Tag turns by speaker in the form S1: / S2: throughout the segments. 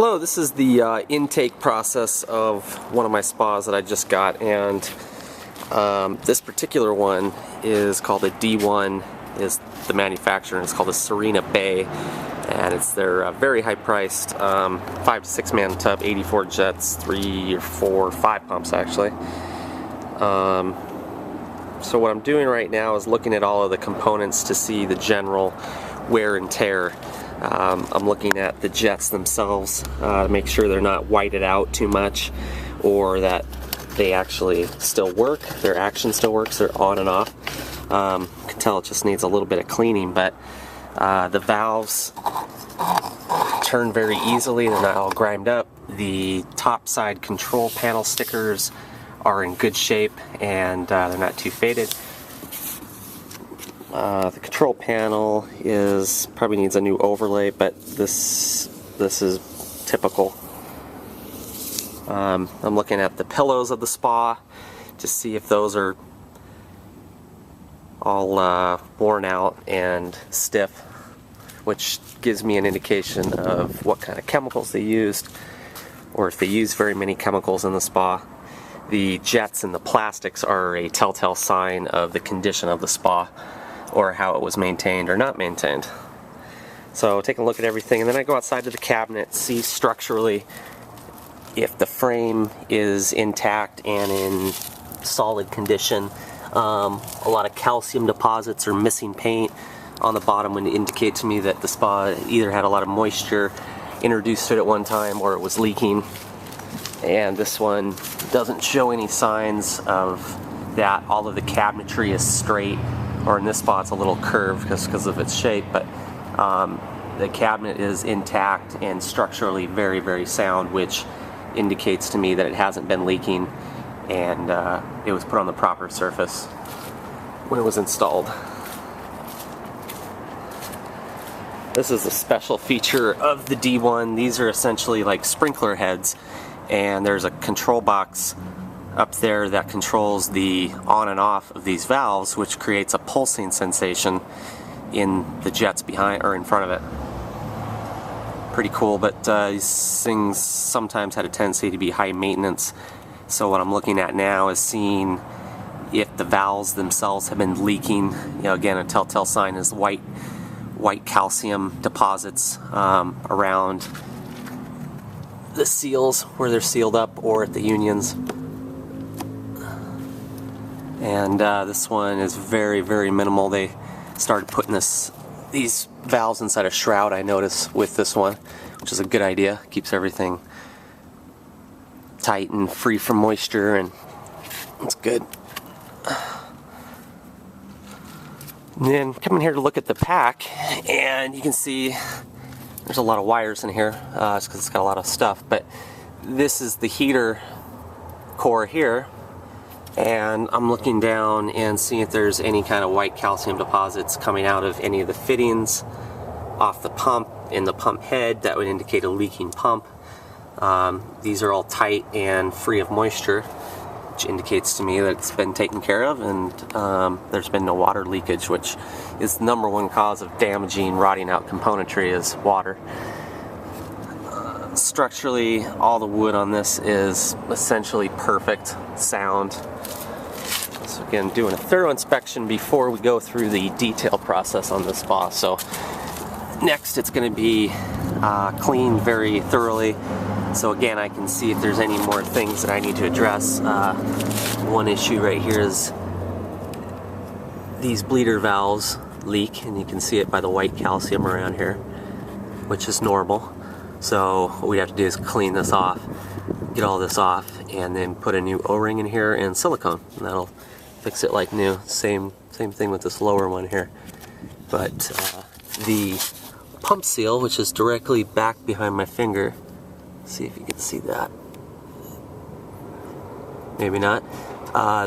S1: Hello, this is the intake process of one of my spas that I just got, and this particular one is called a D1, is the manufacturer, and it's called a Serena Bay, and it's their very high priced 5 to 6 man tub, 84 jets, 3 or 4 or 5 pumps actually. So what I'm doing right now is looking at all of the components to see the general wear and tear. I'm looking at the jets themselves to make sure they're not whited out too much, or that they actually still work, their action still works, they're on and off. You can tell it just needs a little bit of cleaning, but the valves turn very easily, they're not all grimed up. The top side control panel stickers are in good shape, and they're not too faded. The control panel probably needs a new overlay, but this is typical. I'm looking at the pillows of the spa to see if those are all worn out and stiff, which gives me an indication of what kind of chemicals they used, or if they use very many chemicals in the spa. The jets and the plastics are a telltale sign of the condition of the spa, or how it was maintained or not maintained. So taking a look at everything, and then I go outside to the cabinet, see structurally if the frame is intact and in solid condition. A lot of calcium deposits or missing paint on the bottom would indicate to me that the spa either had a lot of moisture introduced to it at one time, or it was leaking. And this one doesn't show any signs of that. All of the cabinetry is straight, or in this spot it's a little curved because of its shape, but the cabinet is intact and structurally very, very sound, which indicates to me that it hasn't been leaking, and it was put on the proper surface when it was installed. This is a special feature of the D1. These are essentially like sprinkler heads, and there's a control box up there that controls the on and off of these valves, which creates a pulsing sensation in the jets behind or in front of it. Pretty cool, but these things sometimes had a tendency to be high maintenance. So what I'm looking at now is seeing if the valves themselves have been leaking. You know, again, a telltale sign is white calcium deposits around the seals where they're sealed up, or at the unions. And this one is very, very minimal. They started putting these valves inside a shroud, I notice, with this one, which is a good idea. Keeps everything tight and free from moisture, and it's good. And then coming here to look at the pack, and you can see there's a lot of wires in here, it's because it's got a lot of stuff, but this is the heater core here, and I'm looking down and seeing if there's any kind of white calcium deposits coming out of any of the fittings off the pump in the pump head. That would indicate a leaking pump. These are all tight and free of moisture, which indicates to me that it's been taken care of, and there's been no water leakage, which is the number one cause of damaging, rotting out componentry, is water. Structurally, all the wood on this is essentially perfect, sound. So again, doing a thorough inspection before we go through the detail process on this spa. So next it's going to be cleaned very thoroughly. So again, I can see if there's any more things that I need to address. One issue right here is these bleeder valves leak, and you can see it by the white calcium around here, which is normal. So what we have to do is clean this off, get all this off, and then put a new O-ring in here and silicone, and that'll fix it like new. Same thing with this lower one here. But the pump seal, which is directly back behind my finger, see if you can see that. Maybe not.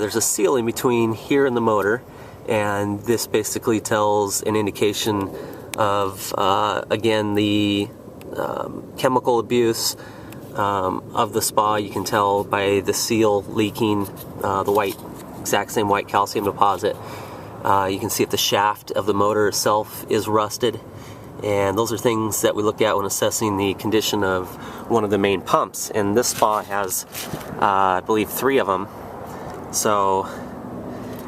S1: There's a seal in between here and the motor, and this basically tells an indication of, again, the chemical abuse of the spa. You can tell by the seal leaking, the exact same white calcium deposit. You can see if the shaft of the motor itself is rusted, And those are things that we look at when assessing the condition of one of the main pumps. And this spa has, I believe, 3 of them. So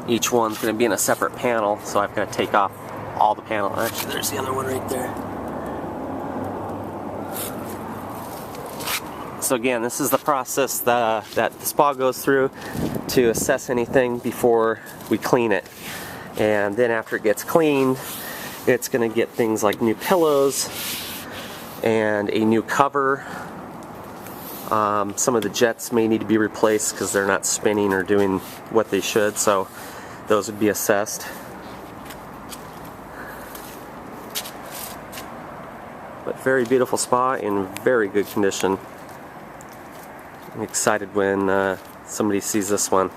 S1: each one's going to be in a separate panel. So I've got to take off all the panel. Actually, there's the other one right there. So again, this is the process that the spa goes through to assess anything before we clean it. And then after it gets cleaned, it's going to get things like new pillows and a new cover. Some of the jets may need to be replaced because they're not spinning or doing what they should, so those would be assessed. But very beautiful spa in very good condition. I'm excited when somebody sees this one.